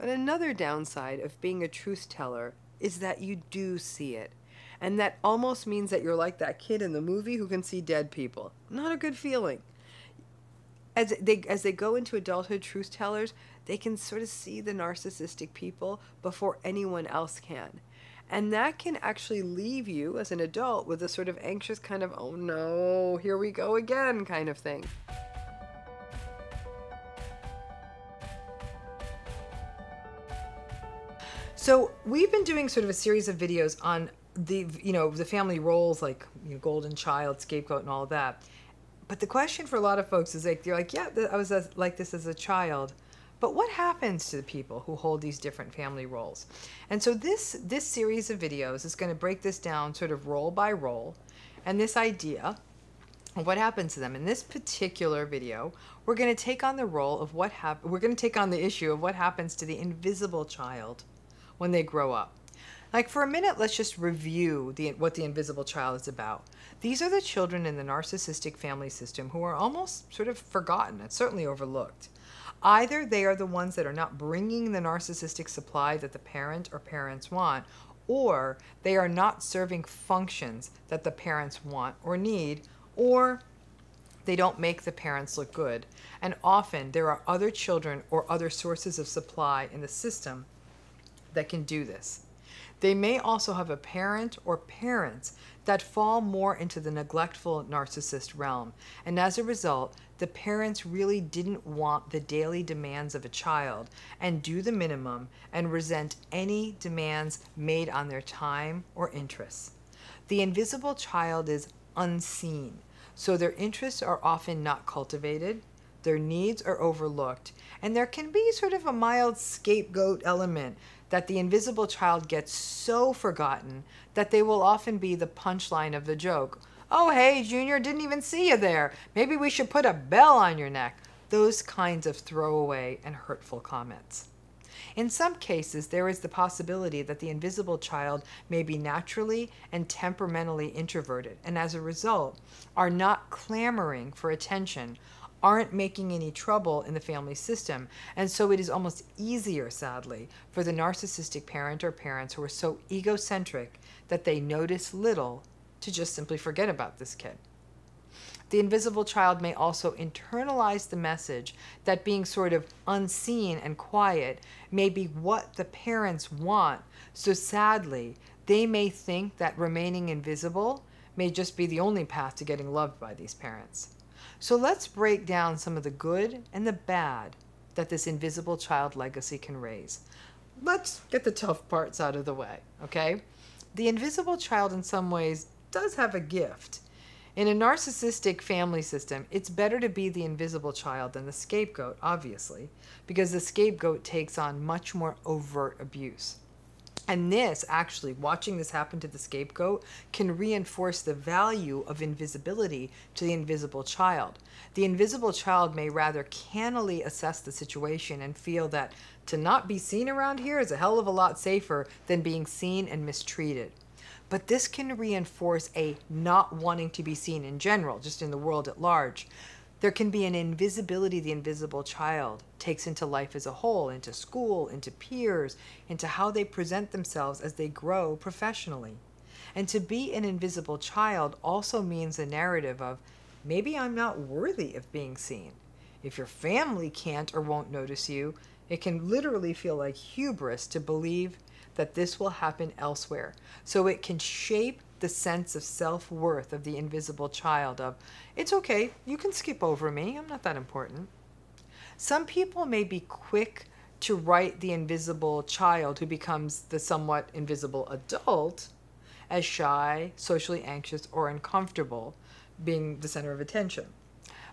But another downside of being a truth teller is that you do see it. And that almost means that you're like that kid in the movie who can see dead people. Not a good feeling. As they go into adulthood, truth tellers, they can sort of see the narcissistic people before anyone else can. And that can actually leave you as an adult with a sort of anxious kind of, oh no, here we go again kind of thing. So we've been doing sort of a series of videos on the family roles, like golden child, scapegoat, and all of that. But the question for a lot of folks is like, they're like, yeah, I was like this as a child. But what happens to the people who hold these different family roles? And so this series of videos is going to break this down sort of role by role, and this idea of what happens to them. In this particular video, we're going to take on the role of we're going to take on the issue of what happens to the invisible child when they grow up. Like, for a minute, let's just review what the invisible child is about. These are the children in the narcissistic family system who are almost sort of forgotten and certainly overlooked. Either they are the ones that are not bringing the narcissistic supply that the parent or parents want, or they are not serving functions that the parents want or need, or they don't make the parents look good. And often there are other children or other sources of supply in the system that can do this. They may also have a parent or parents that fall more into the neglectful narcissist realm, and as a result, the parents really didn't want the daily demands of a child and do the minimum and resent any demands made on their time or interests. The invisible child is unseen, so their interests are often not cultivated, their needs are overlooked, and there can be sort of a mild scapegoat element that the invisible child gets so forgotten that they will often be the punchline of the joke. Oh, hey, Junior, didn't even see you there. Maybe we should put a bell on your neck. Those kinds of throwaway and hurtful comments. In some cases, there is the possibility that the invisible child may be naturally and temperamentally introverted, and as a result, are not clamoring for attention, aren't making any trouble in the family system, and so it is almost easier, sadly, for the narcissistic parent or parents who are so egocentric that they notice little to just simply forget about this kid. The invisible child may also internalize the message that being sort of unseen and quiet may be what the parents want, so sadly, they may think that remaining invisible may just be the only path to getting loved by these parents. So let's break down some of the good and the bad that this invisible child legacy can raise. Let's get the tough parts out of the way, okay? The invisible child in some ways does have a gift. In a narcissistic family system, it's better to be the invisible child than the scapegoat, obviously, because the scapegoat takes on much more overt abuse. And this, actually, watching this happen to the scapegoat, can reinforce the value of invisibility to the invisible child. The invisible child may rather cannily assess the situation and feel that to not be seen around here is a hell of a lot safer than being seen and mistreated. But this can reinforce a not wanting to be seen in general, just in the world at large. There can be an invisibility the invisible child takes into life as a whole, into school, into peers, into how they present themselves as they grow professionally. And to be an invisible child also means a narrative of, maybe I'm not worthy of being seen. If your family can't or won't notice you, it can literally feel like hubris to believe that this will happen elsewhere. So it can shape the sense of self-worth of the invisible child of, it's okay, you can skip over me, I'm not that important. Some people may be quick to write the invisible child who becomes the somewhat invisible adult as shy, socially anxious, or uncomfortable, being the center of attention.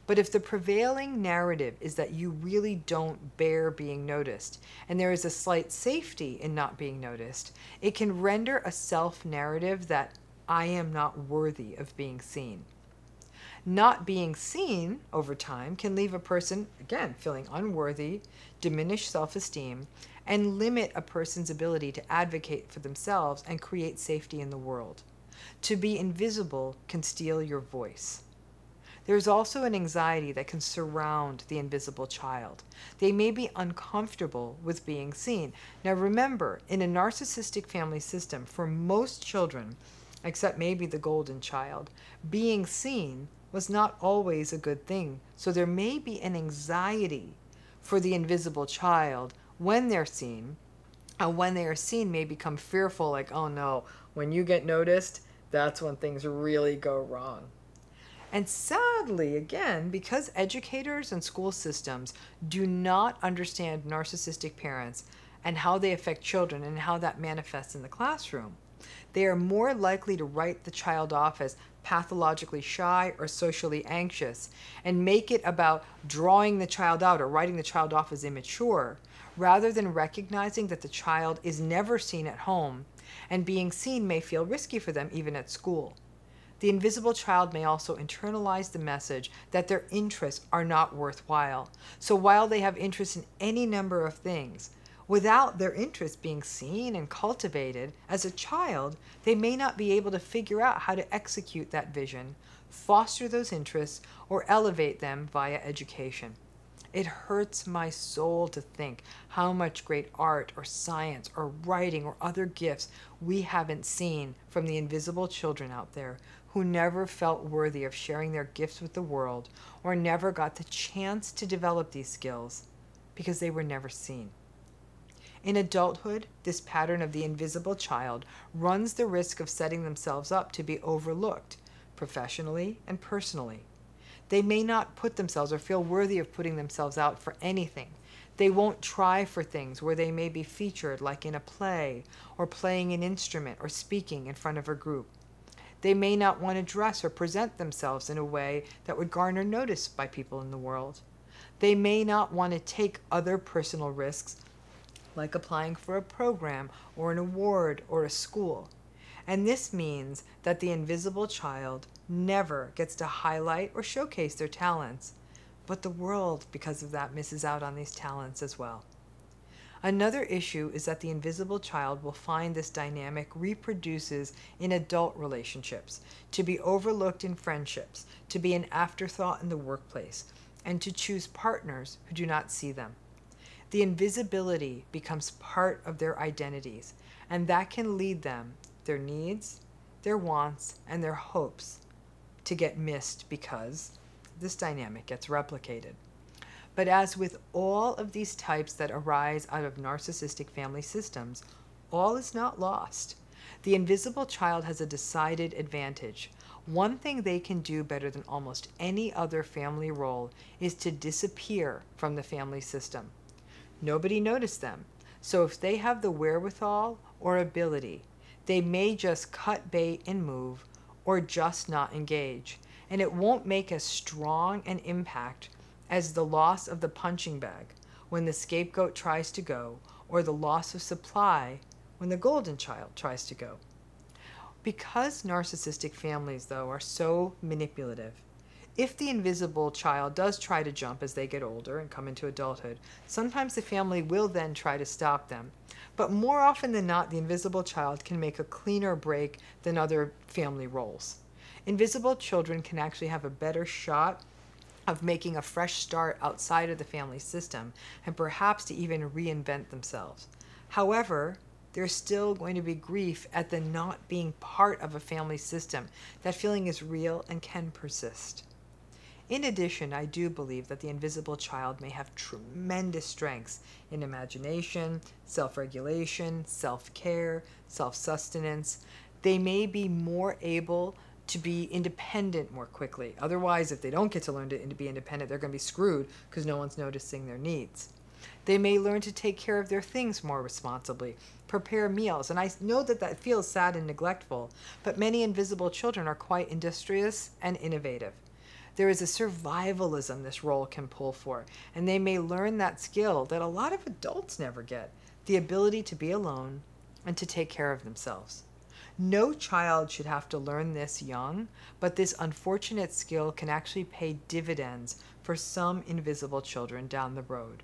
But if the prevailing narrative is that you really don't bear being noticed, and there is a slight safety in not being noticed, it can render a self-narrative that I am not worthy of being seen. Not being seen over time can leave a person, again, feeling unworthy, diminish self-esteem, and limit a person's ability to advocate for themselves and create safety in the world. To be invisible can steal your voice. There's also an anxiety that can surround the invisible child. They may be uncomfortable with being seen. Now remember, in a narcissistic family system, for most children, except maybe the golden child, being seen was not always a good thing. So there may be an anxiety for the invisible child when they're seen, and when they are seen may become fearful, like, oh no, when you get noticed, that's when things really go wrong. And sadly, again, because educators and school systems do not understand narcissistic parents and how they affect children and how that manifests in the classroom, they are more likely to write the child off as pathologically shy or socially anxious and make it about drawing the child out or writing the child off as immature, rather than recognizing that the child is never seen at home and being seen may feel risky for them even at school. The invisible child may also internalize the message that their interests are not worthwhile. So while they have interest in any number of things, without their interests being seen and cultivated as a child, they may not be able to figure out how to execute that vision, foster those interests, or elevate them via education. It hurts my soul to think how much great art or science or writing or other gifts we haven't seen from the invisible children out there who never felt worthy of sharing their gifts with the world or never got the chance to develop these skills because they were never seen. In adulthood, this pattern of the invisible child runs the risk of setting themselves up to be overlooked, professionally and personally. They may not put themselves or feel worthy of putting themselves out for anything. They won't try for things where they may be featured, like in a play, or playing an instrument, or speaking in front of a group. They may not want to dress or present themselves in a way that would garner notice by people in the world. They may not want to take other personal risks, like applying for a program, or an award, or a school. And this means that the invisible child never gets to highlight or showcase their talents, but the world, because of that, misses out on these talents as well. Another issue is that the invisible child will find this dynamic reproduces in adult relationships, to be overlooked in friendships, to be an afterthought in the workplace, and to choose partners who do not see them. The invisibility becomes part of their identities, and that can lead them, their needs, their wants, and their hopes to get missed because this dynamic gets replicated. But as with all of these types that arise out of narcissistic family systems, all is not lost. The invisible child has a decided advantage. One thing they can do better than almost any other family role is to disappear from the family system. Nobody noticed them, so if they have the wherewithal or ability, they may just cut bait and move, or just not engage, and it won't make as strong an impact as the loss of the punching bag when the scapegoat tries to go, or the loss of supply when the golden child tries to go. Because narcissistic families, though, are so manipulative, if the invisible child does try to jump as they get older and come into adulthood, sometimes the family will then try to stop them. But more often than not, the invisible child can make a cleaner break than other family roles. Invisible children can actually have a better shot of making a fresh start outside of the family system and perhaps to even reinvent themselves. However, there's still going to be grief at the not being part of a family system. That feeling is real and can persist. In addition, I do believe that the invisible child may have tremendous strengths in imagination, self-regulation, self-care, self-sustenance. They may be more able to be independent more quickly. Otherwise, if they don't get to learn to be independent, they're going to be screwed because no one's noticing their needs. They may learn to take care of their things more responsibly, prepare meals. And I know that that feels sad and neglectful, but many invisible children are quite industrious and innovative. There is a survivalism this role can pull for, and they may learn that skill that a lot of adults never get, the ability to be alone and to take care of themselves. No child should have to learn this young, but this unfortunate skill can actually pay dividends for some invisible children down the road.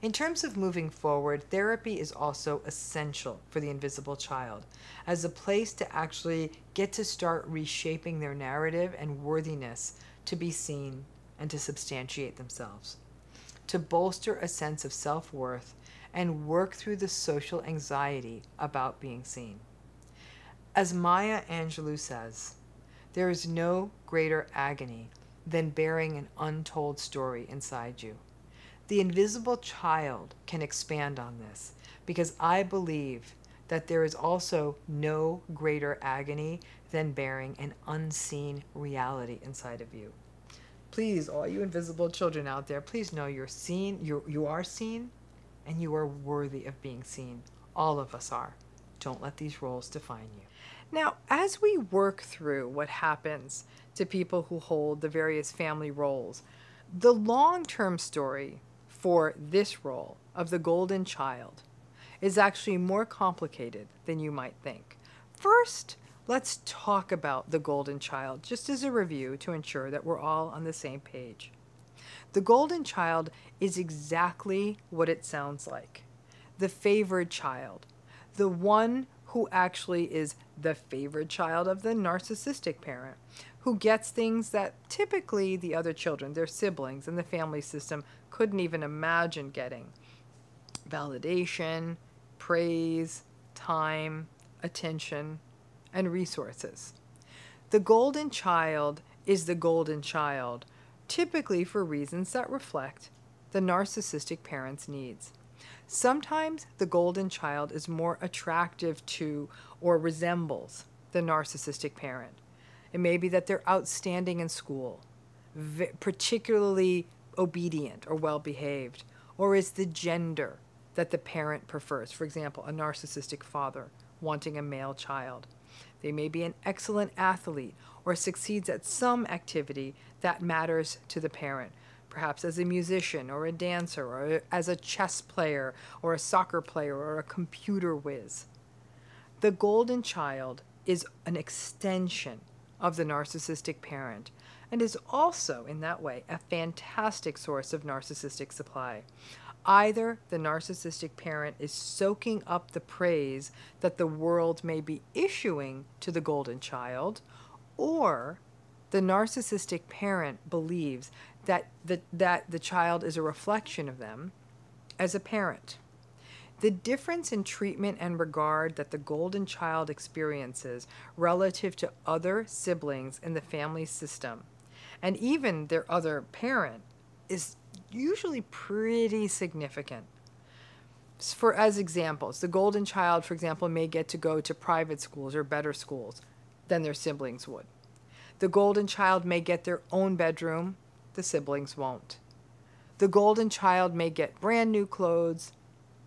In terms of moving forward, therapy is also essential for the invisible child as a place to actually get to start reshaping their narrative and worthiness to be seen and to substantiate themselves, to bolster a sense of self-worth and work through the social anxiety about being seen. As Maya Angelou says, there is no greater agony than bearing an untold story inside you. The invisible child can expand on this, because I believe that there is also no greater agony than bearing an unseen reality inside of you. Please, all you invisible children out there, please know you're seen, you are seen, and you are worthy of being seen. All of us are. Don't let these roles define you. Now, as we work through what happens to people who hold the various family roles, the long-term story for this role of the golden child is actually more complicated than you might think. First, let's talk about the golden child, just as a review to ensure that we're all on the same page. The golden child is exactly what it sounds like. The favored child, the one who actually is the favored child of the narcissistic parent, who gets things that typically the other children, their siblings, and the family system couldn't even imagine getting. Validation, praise, time, attention, and resources. The golden child is the golden child, typically for reasons that reflect the narcissistic parent's needs. Sometimes the golden child is more attractive to or resembles the narcissistic parent. It may be that they're outstanding in school, particularly obedient or well-behaved, or is the gender that the parent prefers. For example, a narcissistic father wanting a male child. They may be an excellent athlete or succeeds at some activity that matters to the parent, perhaps as a musician or a dancer or as a chess player or a soccer player or a computer whiz. The golden child is an extension of the narcissistic parent and is also, in that way, a fantastic source of narcissistic supply. Either the narcissistic parent is soaking up the praise that the world may be issuing to the golden child, or the narcissistic parent believes that the child is a reflection of them as a parent. The difference in treatment and regard that the golden child experiences relative to other siblings in the family system, and even their other parent, is usually pretty significant. As examples, the golden child, for example, may get to go to private schools or better schools than their siblings would. The golden child may get their own bedroom, the siblings won't. The golden child may get brand new clothes,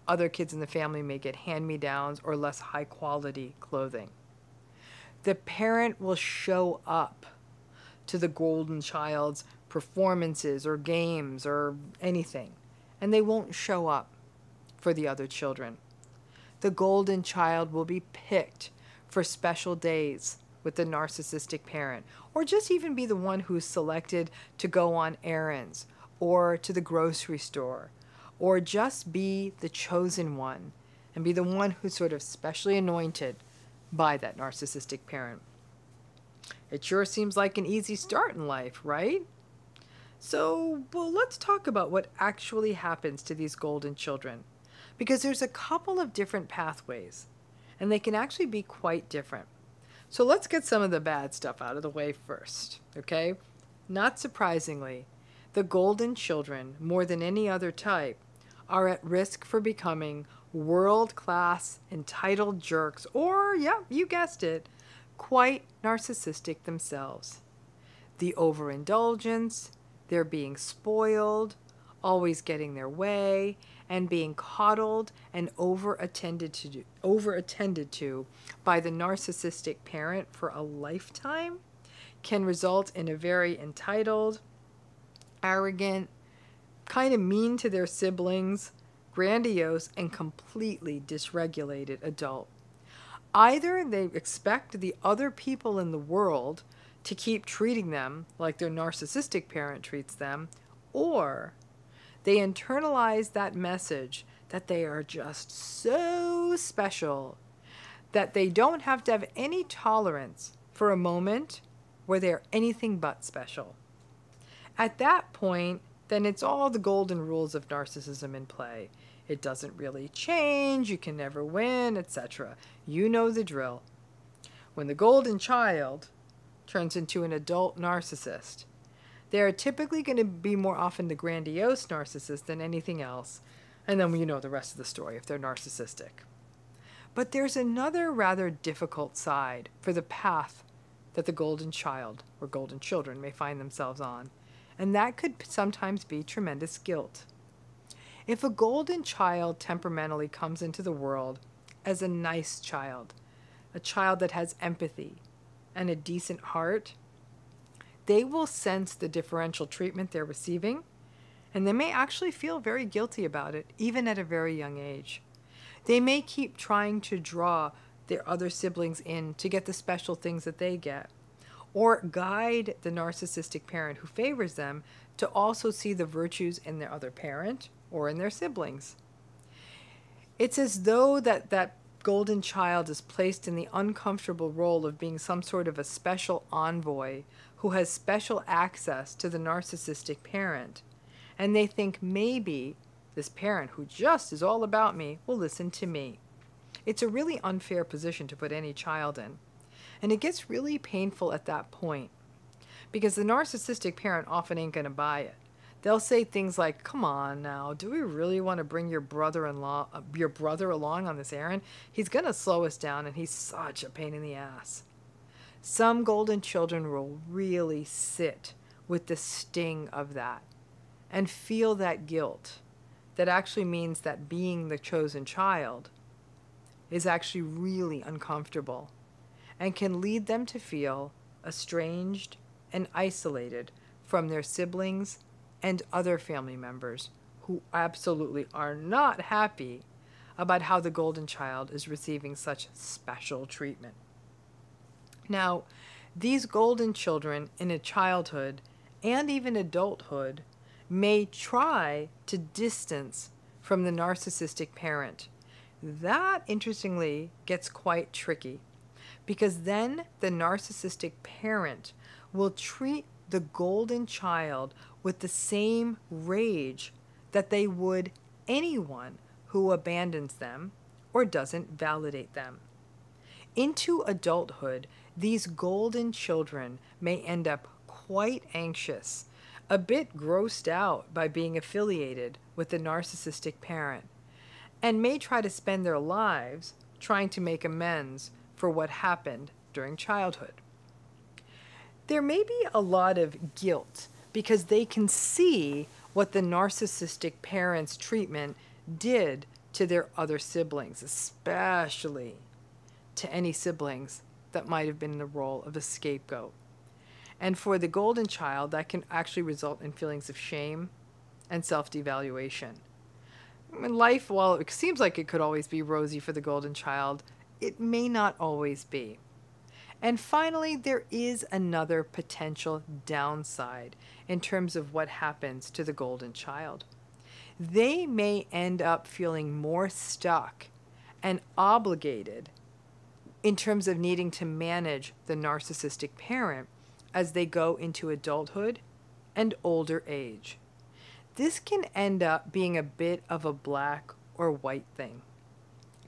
other kids in the family may get hand-me-downs or less high-quality clothing. The parent will show up to the golden child's performances or games or anything, and they won't show up for the other children. The golden child will be picked for special days with the narcissistic parent, or just even be the one who's selected to go on errands or to the grocery store, or just be the chosen one and be the one who's sort of specially anointed by that narcissistic parent. It sure seems like an easy start in life, right? So, well, let's talk about what actually happens to these golden children, because there's a couple of different pathways, and they can actually be quite different. So let's get some of the bad stuff out of the way first, okay? Not surprisingly, the golden children, more than any other type, are at risk for becoming world-class entitled jerks, or, yeah, you guessed it, quite narcissistic themselves. The overindulgence, they're being spoiled, always getting their way, and being coddled and over-attended to by the narcissistic parent for a lifetime can result in a very entitled, arrogant, kind of mean to their siblings, grandiose, and completely dysregulated adult. Either they expect the other people in the world to keep treating them like their narcissistic parent treats them, or they internalize that message that they are just so special that they don't have to have any tolerance for a moment where they are anything but special. At that point, then it's all the golden rules of narcissism in play. It doesn't really change, you can never win, etc. You know the drill. When the golden child turns into an adult narcissist, they are typically going to be more often the grandiose narcissist than anything else, and then you know the rest of the story if they're narcissistic. But there's another rather difficult side for the path that the golden child or golden children may find themselves on, and that could sometimes be tremendous guilt. If a golden child temperamentally comes into the world as a nice child, a child that has empathy and a decent heart, they will sense the differential treatment they're receiving, and they may actually feel very guilty about it, even at a very young age. They may keep trying to draw their other siblings in to get the special things that they get, or guide the narcissistic parent who favors them to also see the virtues in their other parent or in their siblings. It's as though that golden child is placed in the uncomfortable role of being some sort of a special envoy who has special access to the narcissistic parent, and they think maybe this parent who just is all about me will listen to me. It's a really unfair position to put any child in, and it gets really painful at that point because the narcissistic parent often ain't going to buy it. They'll say things like, come on now, do we really want to bring your brother along on this errand? He's going to slow us down and he's such a pain in the ass. Some golden children will really sit with the sting of that and feel that guilt. That actually means that being the chosen child is actually really uncomfortable and can lead them to feel estranged and isolated from their siblings and other family members who absolutely are not happy about how the golden child is receiving such special treatment. Now, these golden children in a childhood and even adulthood may try to distance from the narcissistic parent. That, interestingly, gets quite tricky because then the narcissistic parent will treat the golden child with the same rage that they would anyone who abandons them or doesn't validate them. Into adulthood, these golden children may end up quite anxious, a bit grossed out by being affiliated with the narcissistic parent, and may try to spend their lives trying to make amends for what happened during childhood. There may be a lot of guilt because they can see what the narcissistic parent's treatment did to their other siblings, especially to any siblings that might have been in the role of a scapegoat. And for the golden child, that can actually result in feelings of shame and self-devaluation. In life, while it seems like it could always be rosy for the golden child, it may not always be. And finally, there is another potential downside in terms of what happens to the golden child. They may end up feeling more stuck and obligated in terms of needing to manage the narcissistic parent as they go into adulthood and older age. This can end up being a bit of a black or white thing.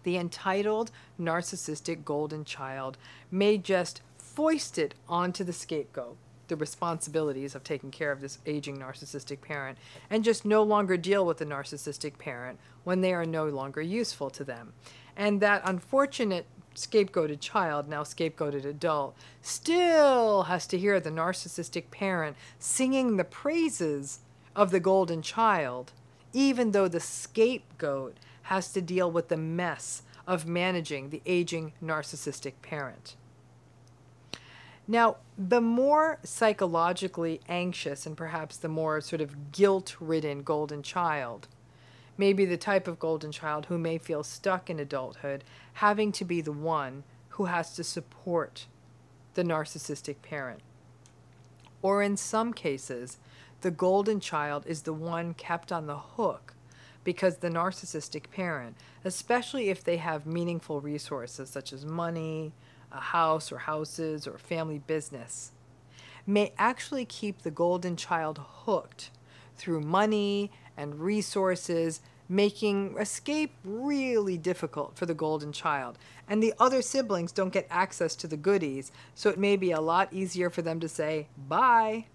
The entitled narcissistic golden child may just foist it onto the scapegoat, the responsibilities of taking care of this aging narcissistic parent, and just no longer deal with the narcissistic parent when they are no longer useful to them. And that unfortunate scapegoated child, now scapegoated adult, still has to hear the narcissistic parent singing the praises of the golden child, even though the scapegoat has to deal with the mess of managing the aging narcissistic parent. Now, the more psychologically anxious and perhaps the more sort of guilt-ridden golden child may be the type of golden child who may feel stuck in adulthood, having to be the one who has to support the narcissistic parent. Or in some cases, the golden child is the one kept on the hook because the narcissistic parent, especially if they have meaningful resources such as money, a house or houses, or family business, may actually keep the golden child hooked through money and resources, making escape really difficult for the golden child. And the other siblings don't get access to the goodies, so it may be a lot easier for them to say bye.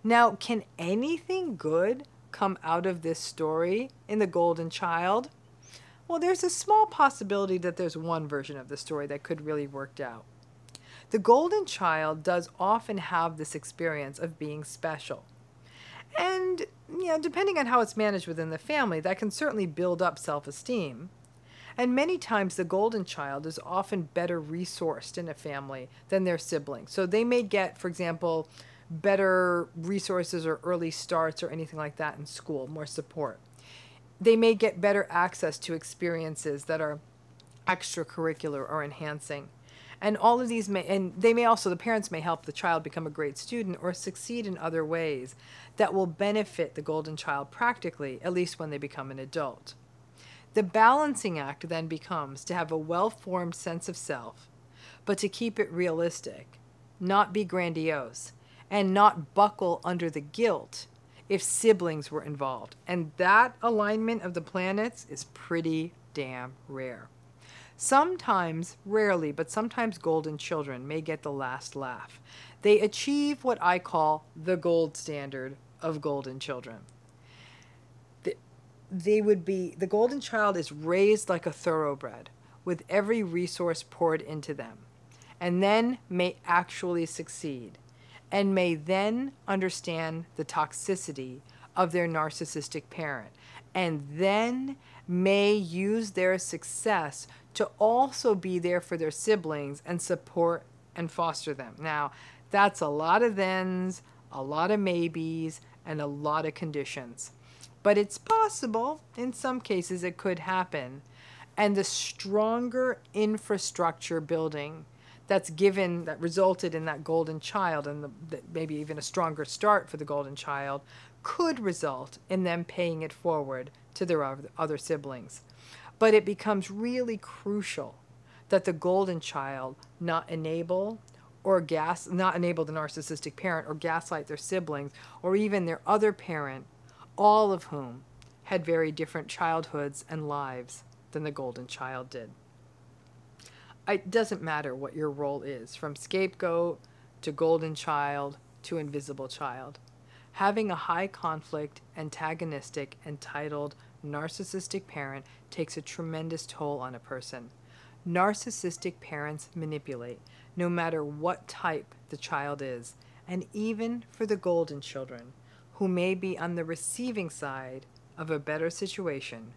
Now, can anything good come out of this story in the golden child? Well, there's a small possibility that there's one version of the story that could really work out. The golden child does often have this experience of being special. And, depending on how it's managed within the family, that can certainly build up self-esteem. And many times the golden child is often better resourced in a family than their siblings. So they may get, for example, better resources or early starts or anything like that in school, more support. They may get better access to experiences that are extracurricular or enhancing. And all of these the parents may help the child become a great student or succeed in other ways that will benefit the golden child practically, at least when they become an adult. The balancing act then becomes to have a well-formed sense of self, but to keep it realistic, not be grandiose, and not buckle under the guilt if siblings were involved. And that alignment of the planets is pretty damn rare. Sometimes, rarely, but sometimes golden children may get the last laugh. They achieve what I call the gold standard of golden children. The golden child is raised like a thoroughbred with every resource poured into them, and then may actually succeed, and may then understand the toxicity of their narcissistic parent, and then may use their success to also be there for their siblings and support and foster them. Now, that's a lot of thens, a lot of maybes, and a lot of conditions. But it's possible, in some cases it could happen. And the stronger infrastructure building that resulted in that golden child, and maybe even a stronger start for the golden child, could result in them paying it forward to their other siblings. But it becomes really crucial that the golden child not enable the narcissistic parent or gaslight their siblings or even their other parent, all of whom had very different childhoods and lives than the golden child did. It doesn't matter what your role is, from scapegoat to golden child to invisible child. Having a high conflict, antagonistic, entitled, narcissistic parent takes a tremendous toll on a person. Narcissistic parents manipulate, no matter what type the child is, and even for the golden children, who may be on the receiving side of a better situation,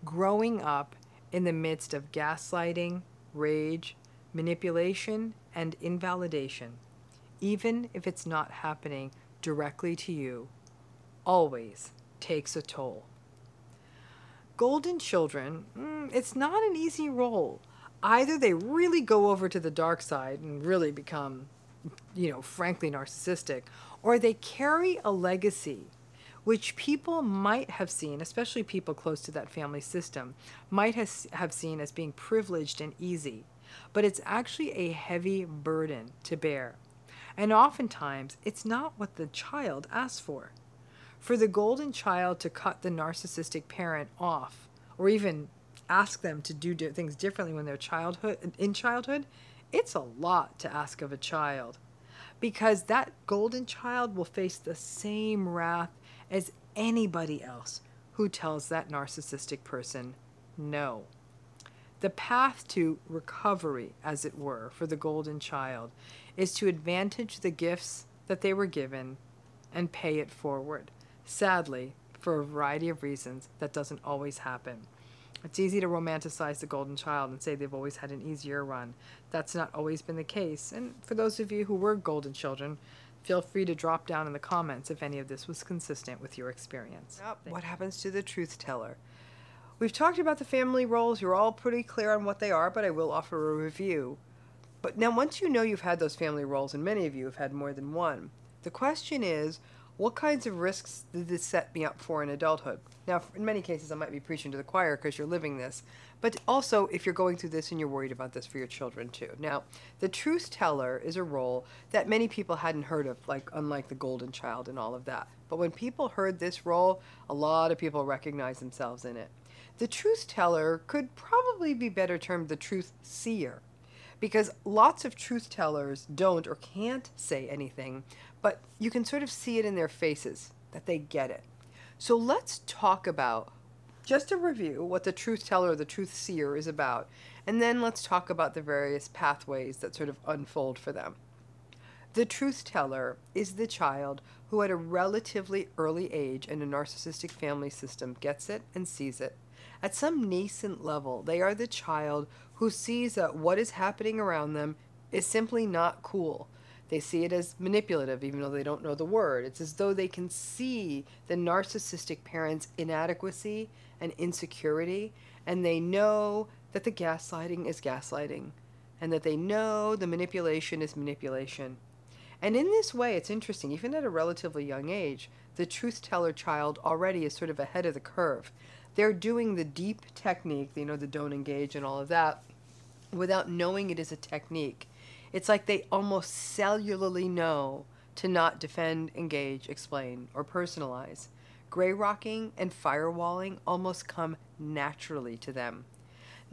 growing up in the midst of gaslighting, rage, manipulation, and invalidation, even if it's not happening directly to you, always takes a toll. Golden children, it's not an easy role. Either they really go over to the dark side and really become, frankly narcissistic, or they carry a legacy which people might have seen, especially people close to that family system, might have seen as being privileged and easy. But it's actually a heavy burden to bear. And oftentimes, it's not what the child asks for. For the golden child to cut the narcissistic parent off, or even ask them to do things differently when they're in childhood, it's a lot to ask of a child. Because that golden child will face the same wrath as anybody else who tells that narcissistic person no. The path to recovery, as it were, for the golden child is to advantage the gifts that they were given and pay it forward. Sadly, for a variety of reasons, that doesn't always happen. It's easy to romanticize the golden child and say they've always had an easier run. That's not always been the case. And for those of you who were golden children, feel free to drop down in the comments if any of this was consistent with your experience. What happens to the truth teller? We've talked about the family roles. You're all pretty clear on what they are, but I will offer a review. But now once you know you've had those family roles, and many of you have had more than one, the question is, What kinds of risks did this set me up for in adulthood? Now, in many cases, I might be preaching to the choir because you're living this, but also if you're going through this and you're worried about this for your children too. Now, the truth teller is a role that many people hadn't heard of, like unlike the golden child and all of that. But when people heard this role, a lot of people recognized themselves in it. The truth teller could probably be better termed the truth seer, because lots of truth tellers don't or can't say anything, but you can sort of see it in their faces that they get it. So let's talk about, just a review, what the truth teller or the truth seer is about, and then let's talk about the various pathways that sort of unfold for them. The truth teller is the child who at a relatively early age in a narcissistic family system gets it and sees it. At some nascent level, they are the child who sees that what is happening around them is simply not cool. They see it as manipulative, even though they don't know the word. It's as though they can see the narcissistic parent's inadequacy and insecurity, and they know that the gaslighting is gaslighting, and that they know the manipulation is manipulation. And in this way, it's interesting, even at a relatively young age, the truth teller child already is sort of ahead of the curve. They're doing the deep technique, you know, the don't engage and all of that, without knowing it is a technique. It's like they almost cellularly know to not defend, engage, explain, or personalize. Gray rocking and firewalling almost come naturally to them.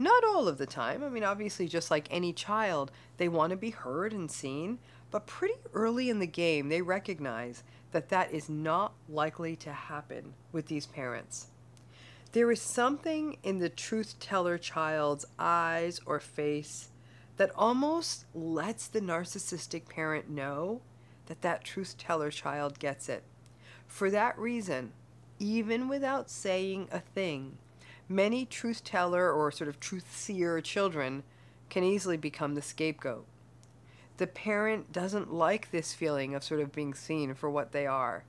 Not all of the time. I mean, obviously, just like any child, they want to be heard and seen, but pretty early in the game, they recognize that that is not likely to happen with these parents. There is something in the truth teller child's eyes or face that almost lets the narcissistic parent know that that truth teller child gets it. For that reason, even without saying a thing, many truth teller or sort of truth seer children can easily become the scapegoat. The parent doesn't like this feeling of sort of being seen for what they are.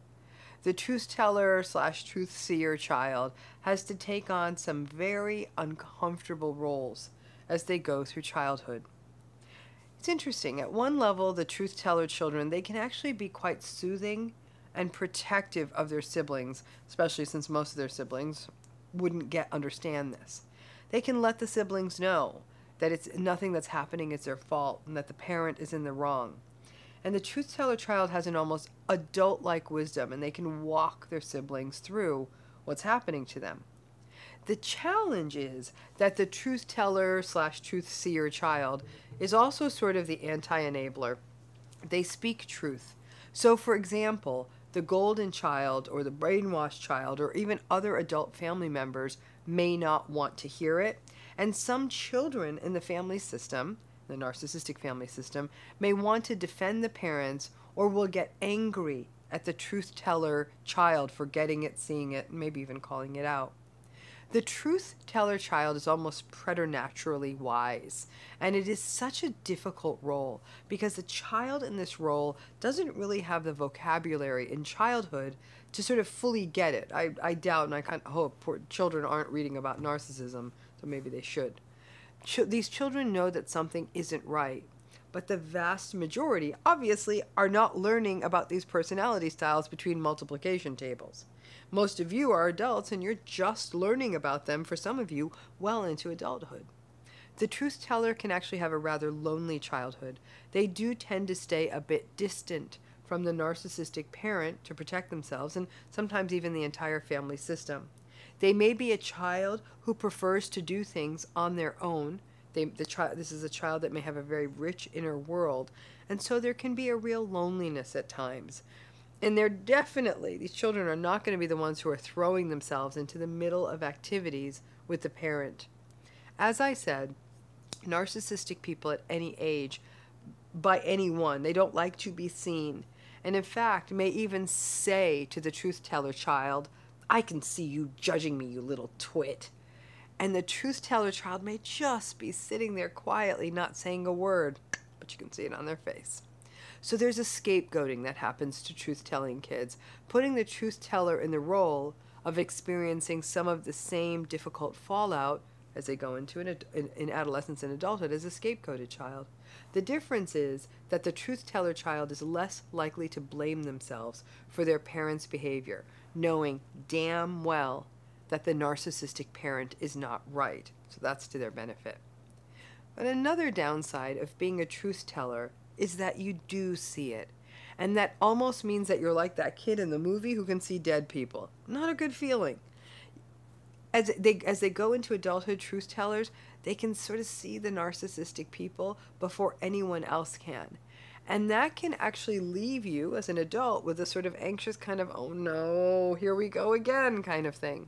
The truth teller / truth seer child has to take on some very uncomfortable roles as they go through childhood. It's interesting. At one level, the truth teller children, they can actually be quite soothing and protective of their siblings, especially since most of their siblings wouldn't understand this. They can let the siblings know that it's nothing that's happening is their fault and that the parent is in the wrong. And the truth teller child has an almost adult-like wisdom, and they can walk their siblings through what's happening to them. The challenge is that the truth teller / truth seer child is also sort of the anti-enabler. They speak truth. So, for example, the golden child or the brainwashed child or even other adult family members may not want to hear it. And some children in the family system, the narcissistic family system, may want to defend the parents or will get angry at the truth teller child for getting it, seeing it, and maybe even calling it out. The truth teller child is almost preternaturally wise, and it is such a difficult role because the child in this role doesn't really have the vocabulary in childhood to sort of fully get it. I doubt, and I kind of hope poor children aren't reading about narcissism, so maybe they should. These children know that something isn't right, but the vast majority, obviously, are not learning about these personality styles between multiplication tables. Most of you are adults, and you're just learning about them, for some of you, well into adulthood. The truth teller can actually have a rather lonely childhood. They do tend to stay a bit distant from the narcissistic parent to protect themselves, and sometimes even the entire family system. They may be a child who prefers to do things on their own. This is a child that may have a very rich inner world, and so there can be a real loneliness at times. And these children are not going to be the ones who are throwing themselves into the middle of activities with the parent. As I said, narcissistic people at any age, by anyone, they don't like to be seen. And in fact, may even say to the truth teller child, "I can see you judging me, you little twit." And the truth teller child may just be sitting there quietly, not saying a word, but you can see it on their face. So there's a scapegoating that happens to truth-telling kids, putting the truth teller in the role of experiencing some of the same difficult fallout as they go into in adolescence and adulthood as a scapegoated child. The difference is that the truth teller child is less likely to blame themselves for their parents' behavior, knowing damn well that the narcissistic parent is not right. So that's to their benefit. But another downside of being a truth teller is that you do see it. And that almost means that you're like that kid in the movie who can see dead people. Not a good feeling. As they go into adulthood, truth tellers, they can sort of see the narcissistic people before anyone else can. And that can actually leave you as an adult with a sort of anxious kind of, oh no, here we go again kind of thing.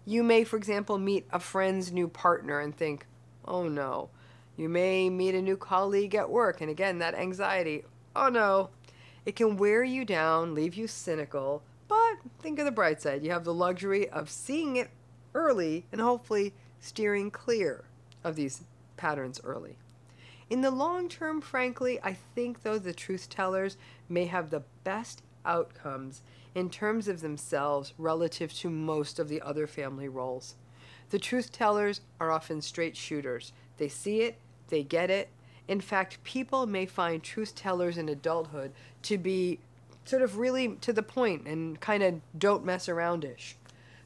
You may, for example, meet a friend's new partner and think, oh no. You may meet a new colleague at work, and again, that anxiety, oh no. It can wear you down, leave you cynical, but think of the bright side. You have the luxury of seeing it early and hopefully steering clear of these patterns early. In the long term, frankly, I think, though, the truth tellers may have the best outcomes in terms of themselves relative to most of the other family roles. The truth tellers are often straight shooters. They see it, they get it. In fact, people may find truth tellers in adulthood to be sort of really to the point and kind of don't mess around-ish.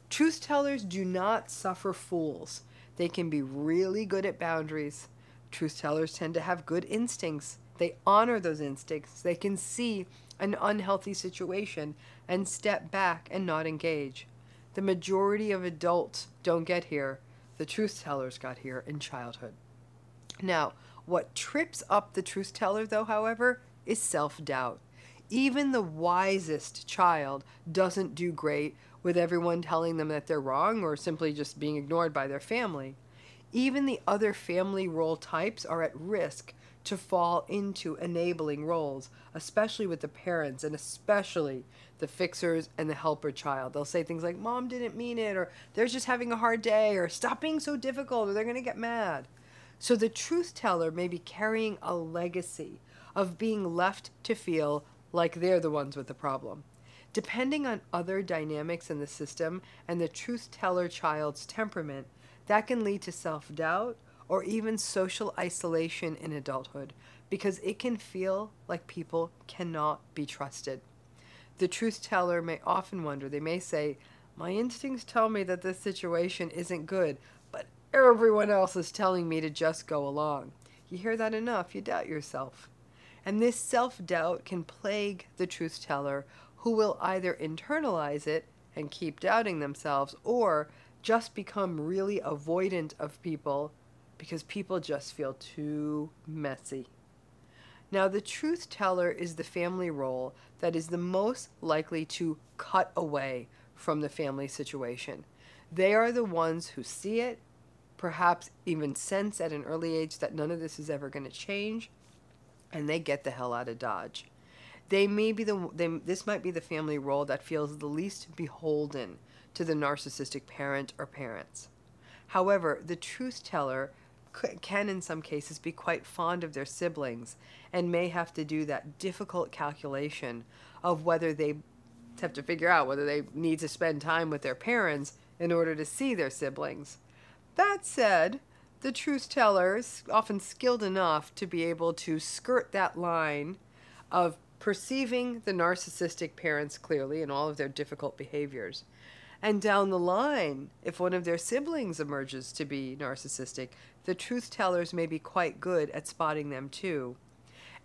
Truth tellers do not suffer fools. They can be really good at boundaries. Truth tellers tend to have good instincts. They honor those instincts. They can see an unhealthy situation and step back and not engage. The majority of adults don't get here. The truth tellers got here in childhood. Now, what trips up the truth teller, though, however, is self-doubt. Even the wisest child doesn't do great with everyone telling them that they're wrong or simply just being ignored by their family. Even the other family role types are at risk to fall into enabling roles, especially with the parents and especially the fixers and the helper child. They'll say things like, Mom didn't mean it, or they're just having a hard day, or stop being so difficult, or they're going to get mad. So the truth teller may be carrying a legacy of being left to feel like they're the ones with the problem. Depending on other dynamics in the system and the truth teller child's temperament, that can lead to self-doubt or even social isolation in adulthood, because it can feel like people cannot be trusted. The truth teller may often wonder, they may say, my instincts tell me that this situation isn't good, but everyone else is telling me to just go along. You hear that enough, you doubt yourself. And this self-doubt can plague the truth teller, who will either internalize it and keep doubting themselves, or just become really avoidant of people because people just feel too messy. Now, the truth teller is the family role that is the most likely to cut away from the family situation. They are the ones who see it, perhaps even sense at an early age that none of this is ever going to change, and they get the hell out of Dodge. This might be the family role that feels the least beholden to the narcissistic parent or parents. However, the truth teller can in some cases be quite fond of their siblings and may have to do that difficult calculation of whether they have to figure out whether they need to spend time with their parents in order to see their siblings. That said, the truth teller is often skilled enough to be able to skirt that line of perceiving the narcissistic parents clearly in all of their difficult behaviors. And down the line, if one of their siblings emerges to be narcissistic, the truth tellers may be quite good at spotting them too,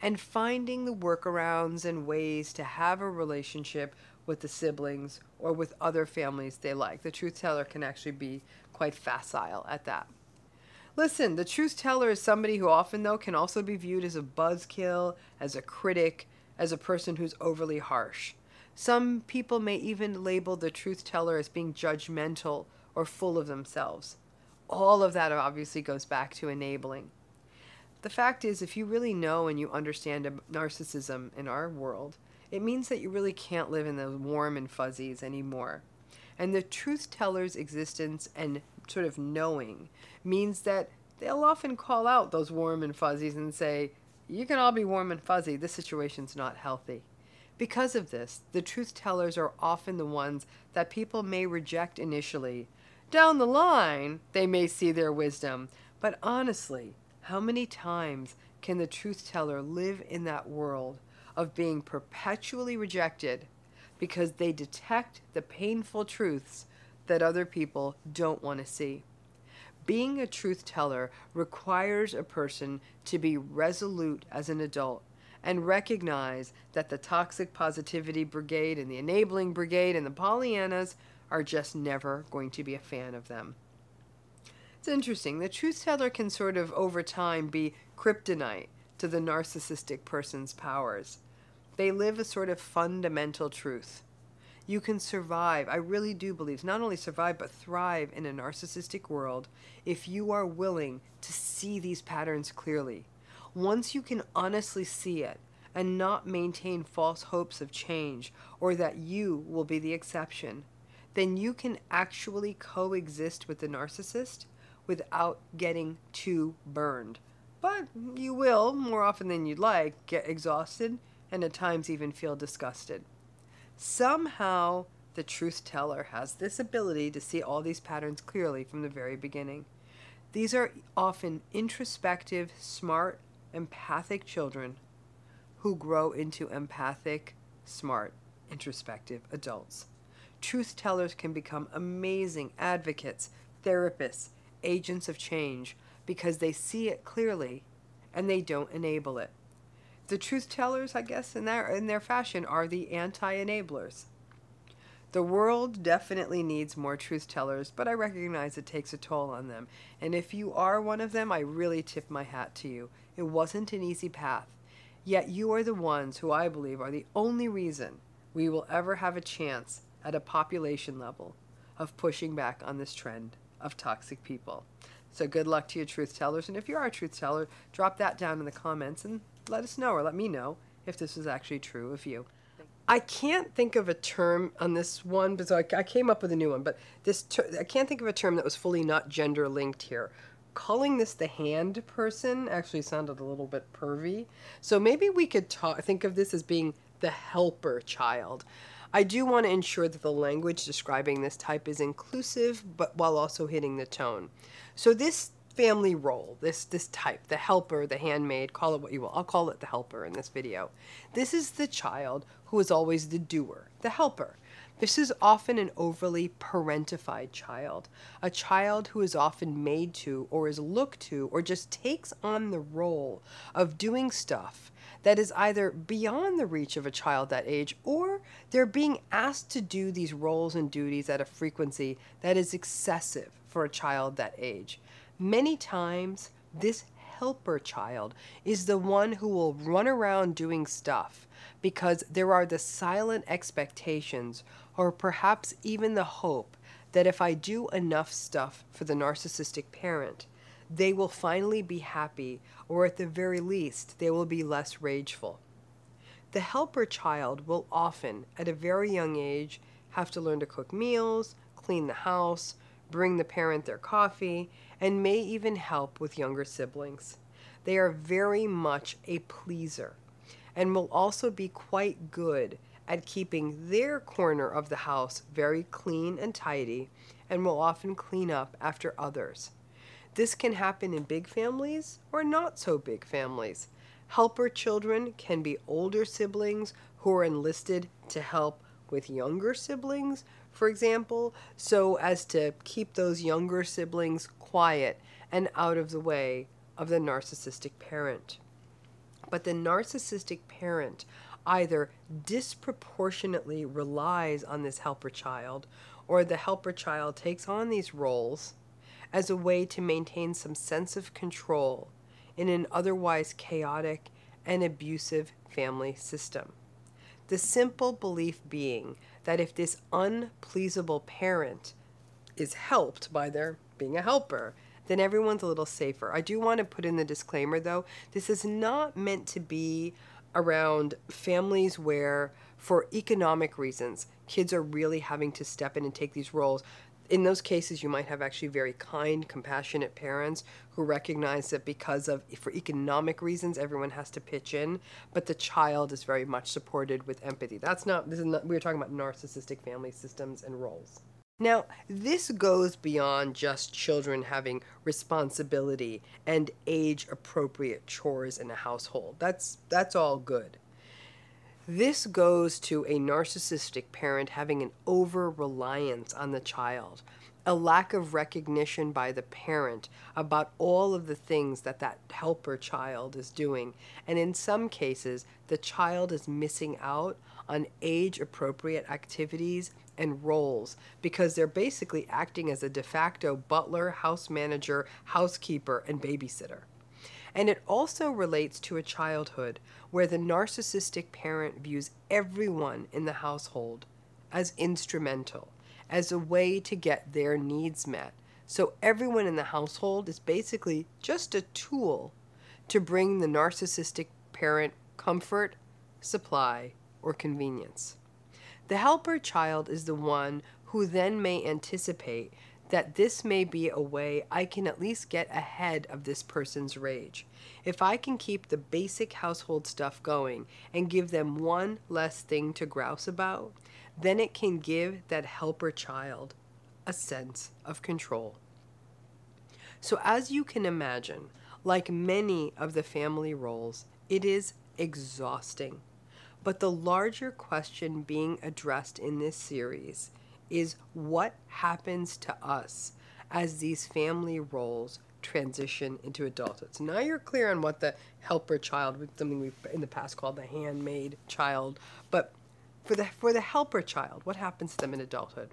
and finding the workarounds and ways to have a relationship with the siblings or with other families they like. The truth teller can actually be quite facile at that. Listen, the truth teller is somebody who often, though, can also be viewed as a buzzkill, as a critic, as a person who's overly harsh. Some people may even label the truth teller as being judgmental or full of themselves. All of that obviously goes back to enabling. The fact is, if you really know and you understand narcissism in our world, it means that you really can't live in those warm and fuzzies anymore. And the truth teller's existence and sort of knowing means that they'll often call out those warm and fuzzies and say, you can all be warm and fuzzy, this situation's not healthy. Because of this, the truth tellers are often the ones that people may reject initially, Down the line, they may see their wisdom, but honestly, how many times can the truth teller live in that world of being perpetually rejected because they detect the painful truths that other people don't want to see? Being a truth teller requires a person to be resolute as an adult and recognize that the toxic positivity brigade and the enabling brigade and the Pollyannas are just never going to be a fan of them. It's interesting. The truth teller can sort of, over time, be kryptonite to the narcissistic person's powers. They live a sort of fundamental truth. You can survive, I really do believe, not only survive, but thrive in a narcissistic world if you are willing to see these patterns clearly. Once you can honestly see it and not maintain false hopes of change or that you will be the exception, then you can actually coexist with the narcissist without getting too burned. But you will, more often than you'd like, get exhausted and at times even feel disgusted. Somehow, the truth teller has this ability to see all these patterns clearly from the very beginning. These are often introspective, smart, empathic children who grow into empathic, smart, introspective adults. Truth tellers can become amazing advocates, therapists, agents of change because they see it clearly and they don't enable it. The truth tellers, I guess, in their fashion, are the anti-enablers. The world definitely needs more truth tellers, but I recognize it takes a toll on them. And if you are one of them, I really tip my hat to you. It wasn't an easy path. Yet you are the ones who I believe are the only reason we will ever have a chance at a population level of pushing back on this trend of toxic people. So good luck to you, truth tellers. And if you are a truth teller, drop that down in the comments and let us know, or let me know if this is actually true of you. I can't think of a term on this one, but so I came up with a new one, but I can't think of a term that was fully not gender linked here. Calling this the hand person actually sounded a little bit pervy. So maybe we could think of this as being the helper child. I do want to ensure that the language describing this type is inclusive, but while also hitting the tone. So this family role, this type, the helper, the handmaid, call it what you will. I'll call it the helper in this video. This is the child who is always the doer, the helper. This is often an overly parentified child, a child who is often made to or is looked to or just takes on the role of doing stuff that is either beyond the reach of a child that age, or they're being asked to do these roles and duties at a frequency that is excessive for a child that age. Many times, this helper child is the one who will run around doing stuff because there are the silent expectations or perhaps even the hope that if I do enough stuff for the narcissistic parent, they will finally be happy, or at the very least, they will be less rageful. The helper child will often, at a very young age, have to learn to cook meals, clean the house, bring the parent their coffee, and may even help with younger siblings. They are very much a pleaser and will also be quite good at keeping their corner of the house very clean and tidy, and will often clean up after others. This can happen in big families or not so big families. Helper children can be older siblings who are enlisted to help with younger siblings, for example, so as to keep those younger siblings quiet and out of the way of the narcissistic parent. But the narcissistic parent either disproportionately relies on this helper child, or the helper child takes on these roles as a way to maintain some sense of control in an otherwise chaotic and abusive family system. The simple belief being that if this unpleasable parent is helped by their being a helper, then everyone's a little safer. I do want to put in the disclaimer, though, this is not meant to be around families where, for economic reasons, kids are really having to step in and take these roles. In those cases, you might have actually very kind, compassionate parents who recognize that because of, for economic reasons, everyone has to pitch in, but the child is very much supported with empathy. We're talking about narcissistic family systems and roles. Now, this goes beyond just children having responsibility and age-appropriate chores in a household. That's all good. This goes to a narcissistic parent having an over-reliance on the child, a lack of recognition by the parent about all of the things that that helper child is doing, and in some cases, the child is missing out on age-appropriate activities and roles because they're basically acting as a de facto butler, house manager, housekeeper, and babysitter. And it also relates to a childhood where the narcissistic parent views everyone in the household as instrumental, as a way to get their needs met. So everyone in the household is basically just a tool to bring the narcissistic parent comfort, supply, or convenience. The helper child is the one who then may anticipate that this may be a way I can at least get ahead of this person's rage. If I can keep the basic household stuff going and give them one less thing to grouse about, then it can give that helper child a sense of control. So as you can imagine, like many of the family roles, it is exhausting. But the larger question being addressed in this series is what happens to us as these family roles transition into adulthood. So now you're clear on what the helper child, something we've in the past called the handmaid child, but for the helper child, what happens to them in adulthood?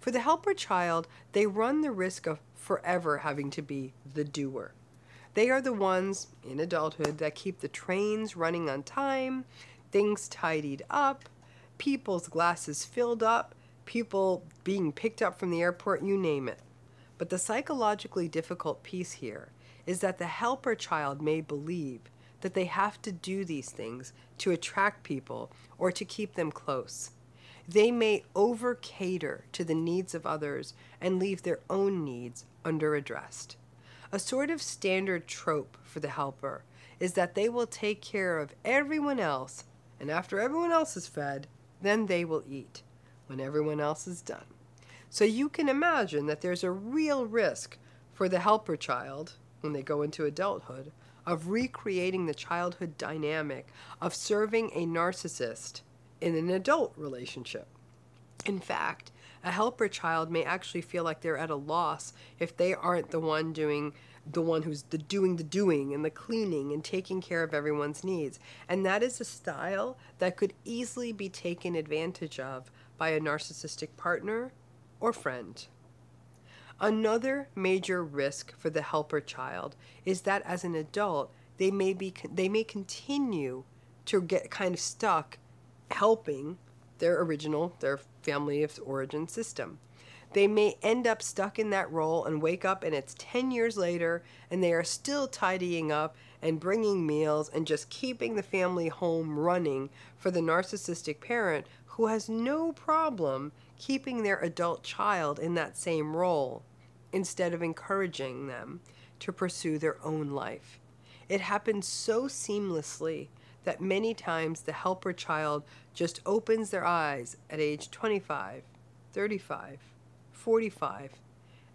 For the helper child, they run the risk of forever having to be the doer. They are the ones in adulthood that keep the trains running on time, things tidied up, people's glasses filled up, people being picked up from the airport, you name it. But the psychologically difficult piece here is that the helper child may believe that they have to do these things to attract people or to keep them close. They may over-cater to the needs of others and leave their own needs under-addressed. A sort of standard trope for the helper is that they will take care of everyone else, and after everyone else is fed, then they will eat when everyone else is done. So you can imagine that there's a real risk for the helper child, when they go into adulthood, of recreating the childhood dynamic of serving a narcissist in an adult relationship. In fact, a helper child may actually feel like they're at a loss if they aren't the one who's doing the doing and the cleaning and taking care of everyone's needs. And that is a style that could easily be taken advantage of by a narcissistic partner or friend. Another major risk for the helper child is that as an adult, they may continue to get kind of stuck helping their family of origin system. They may end up stuck in that role and wake up and it's 10 years later and they are still tidying up and bringing meals and just keeping the family home running for the narcissistic parent who has no problem keeping their adult child in that same role instead of encouraging them to pursue their own life. It happens so seamlessly that many times the helper child just opens their eyes at age 25, 35, 45,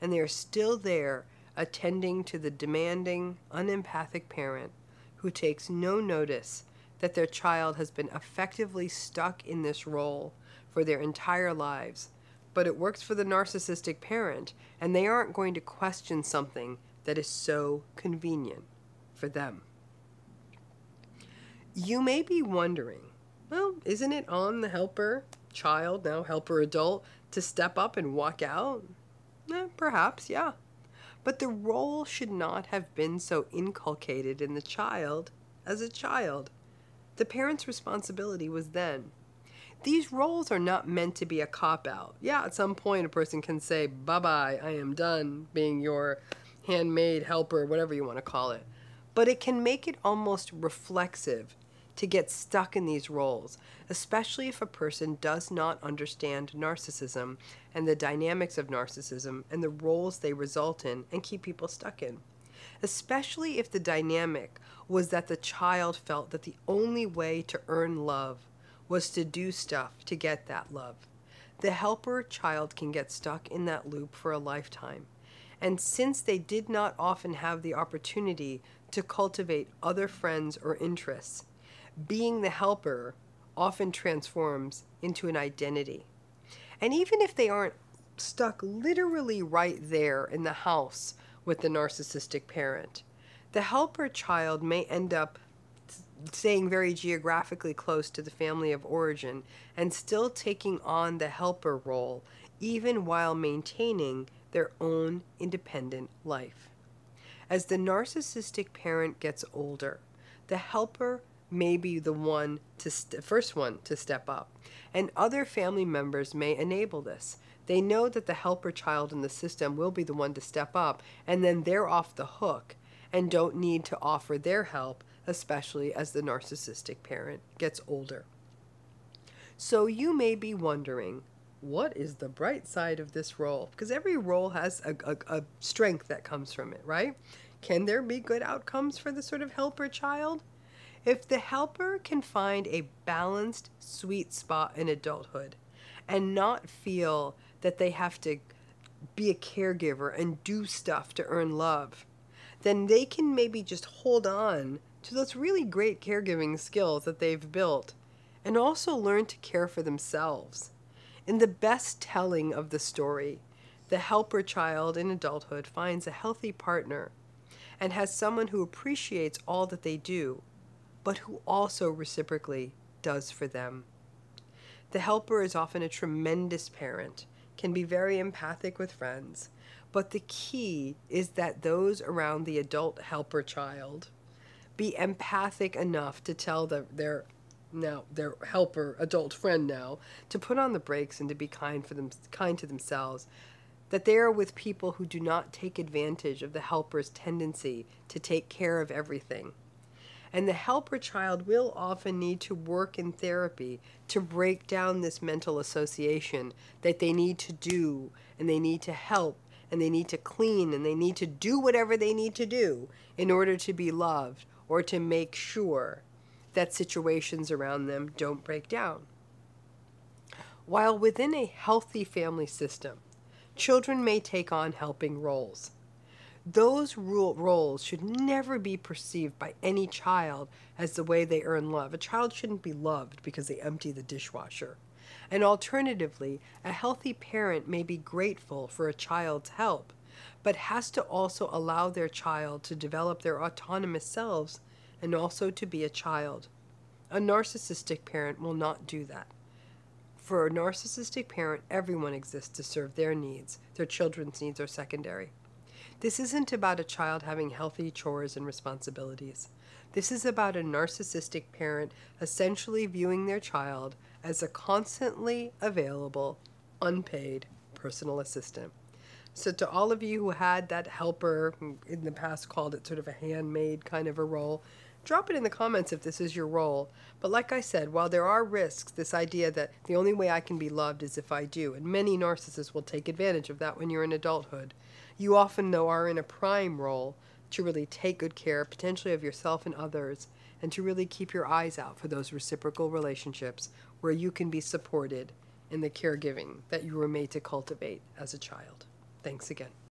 and they are still there attending to the demanding, unempathic parent who takes no notice that their child has been effectively stuck in this role for their entire lives. But it works for the narcissistic parent, and they aren't going to question something that is so convenient for them. You may be wondering, well, isn't it on the helper child, now helper adult, to step up and walk out? Perhaps, yeah. But the role should not have been so inculcated in the child as a child. The parent's responsibility was then. These roles are not meant to be a cop-out. Yeah, at some point a person can say, bye-bye, I am done being your handmaid, helper, whatever you want to call it. But it can make it almost reflexive to get stuck in these roles, especially if a person does not understand narcissism and the dynamics of narcissism and the roles they result in and keep people stuck in. Especially if the dynamic was that the child felt that the only way to earn love was to do stuff to get that love. the helper child can get stuck in that loop for a lifetime. And since they did not often have the opportunity to cultivate other friends or interests, being the helper often transforms into an identity. And even if they aren't stuck literally right there in the house with the narcissistic parent, the helper child may end up staying very geographically close to the family of origin and still taking on the helper role, even while maintaining their own independent life. As the narcissistic parent gets older, the helper may be the first one to step up, and other family members may enable this. They know that the helper child in the system will be the one to step up, and then they're off the hook and don't need to offer their help, especially as the narcissistic parent gets older. So you may be wondering, what is the bright side of this role? Because every role has a strength that comes from it, right? Can there be good outcomes for the sort of helper child? If the helper can find a balanced, sweet spot in adulthood and not feel that they have to be a caregiver and do stuff to earn love, then they can maybe just hold on to those really great caregiving skills that they've built and also learn to care for themselves. In the best telling of the story, the helper child in adulthood finds a healthy partner and has someone who appreciates all that they do, but who also reciprocally does for them. The helper is often a tremendous parent, can be very empathic with friends, but the key is that those around the adult helper child be empathic enough to tell their helper adult friend now to put on the brakes and to be kind to themselves, that they are with people who do not take advantage of the helper's tendency to take care of everything. And the helper child will often need to work in therapy to break down this mental association that they need to do, and they need to help, and they need to clean, and they need to do whatever they need to do in order to be loved or to make sure that situations around them don't break down. While within a healthy family system, children may take on helping roles. Those roles should never be perceived by any child as the way they earn love. A child shouldn't be loved because they empty the dishwasher. And alternatively, a healthy parent may be grateful for a child's help, but has to also allow their child to develop their autonomous selves and also to be a child. A narcissistic parent will not do that. For a narcissistic parent, everyone exists to serve their needs. Their children's needs are secondary. This isn't about a child having healthy chores and responsibilities. This is about a narcissistic parent essentially viewing their child as a constantly available, unpaid personal assistant. So to all of you who had that helper, in the past called it sort of a handmaid kind of a role, drop it in the comments if this is your role. But like I said, while there are risks, this idea that the only way I can be loved is if I do, and many narcissists will take advantage of that when you're in adulthood, you often, though, are in a prime role to really take good care, potentially of yourself and others, and to really keep your eyes out for those reciprocal relationships where you can be supported in the caregiving that you were made to cultivate as a child. Thanks again.